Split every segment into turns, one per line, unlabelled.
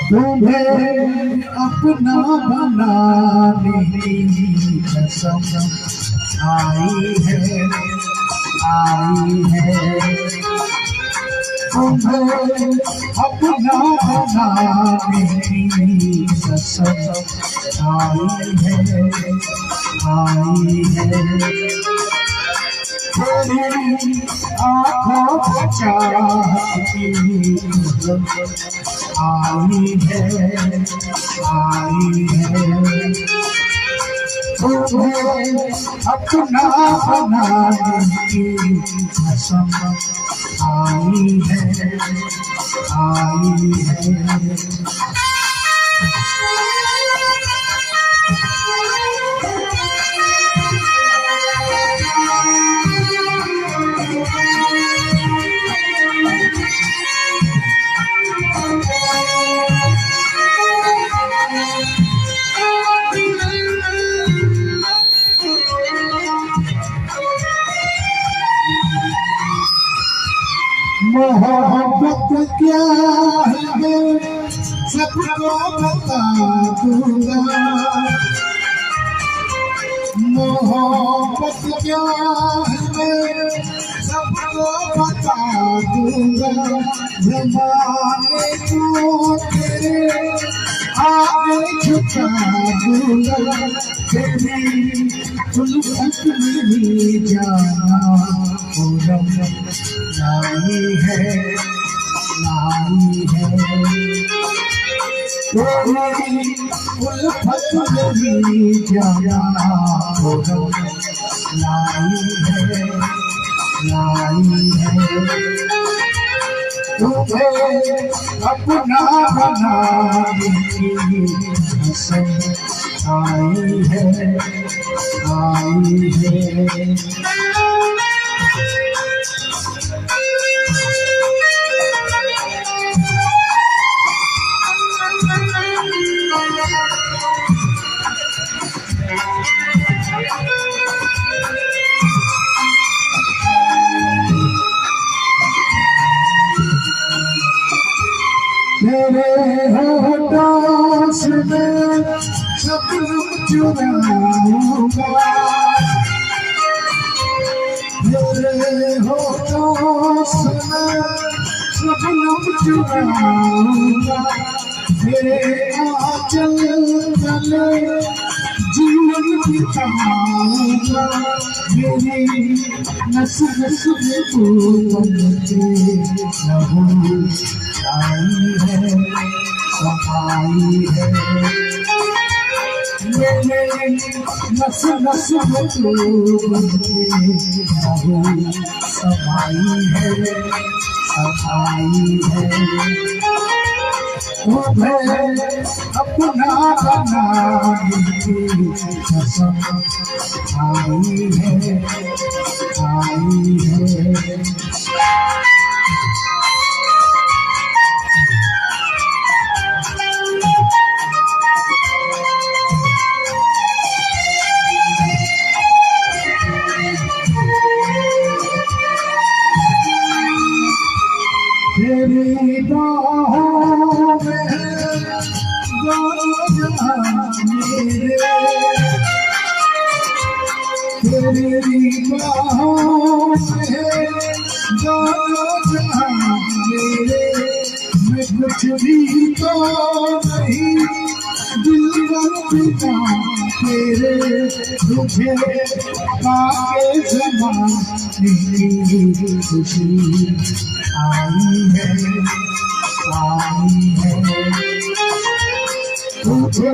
तुम्हें अपना बनाने की कसम आई है, आई है। तुम्हें अपना बनाने की कसम आई है, आई है। तेरी आँखों में चाहत की आई है, आई है। तुम्हें अपना बनाने की कसम आई है, आई है। मोहब्बत क्या है सबको बता दूंगा, मोहब्बत क्या है सबको बता दूंगा। ज़माने को तेरे आगे झुका दूंगा, तेरी उल्फत मेरी जाना पूरम लाई है, लाई है। तेरी उल्फत मेरी जाना पूरम लाई है, लाई है। तुम्हें अपना बनाने की कसम आई है, आई है। तेरे होठों से मैं सपनों चुराऊंगा, तेरे होठों से मैं सपनों चुराऊंगा। तेरे आंचल तले जीवन बिताऊंगा, मेरी नस नस में तू बनके रहूं। आई है, सफाई है, मेरे नस नस में तू बनके रहूं। सफाई है, सफाई है। तुम्हें अपना बनाने की कसम आई है, आई है। तेरी बाहों में दोनों जहां मेरे, तेरी बाहों में दोनों जहां मेरे। मैं कुछ भी तो नहीं दिलबर पिता तेरे, तुझे पाके ज़माने की खुशी आई है, आई है। तुझे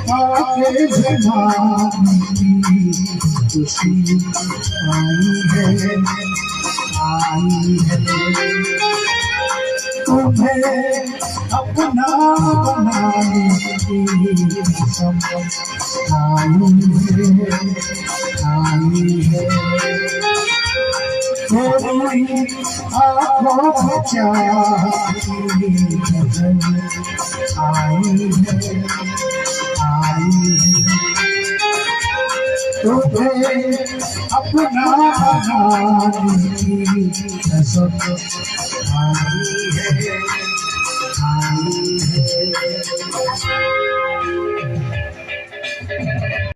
पाके ज़माने की खुशी आई है, आई है। तुम्हें अपना बनाने की कसम आई है, आई है। तेरी आँखों में चाहती नजर आई है, आई है। तुझे अपना बनाने की कसम आई है, आई है।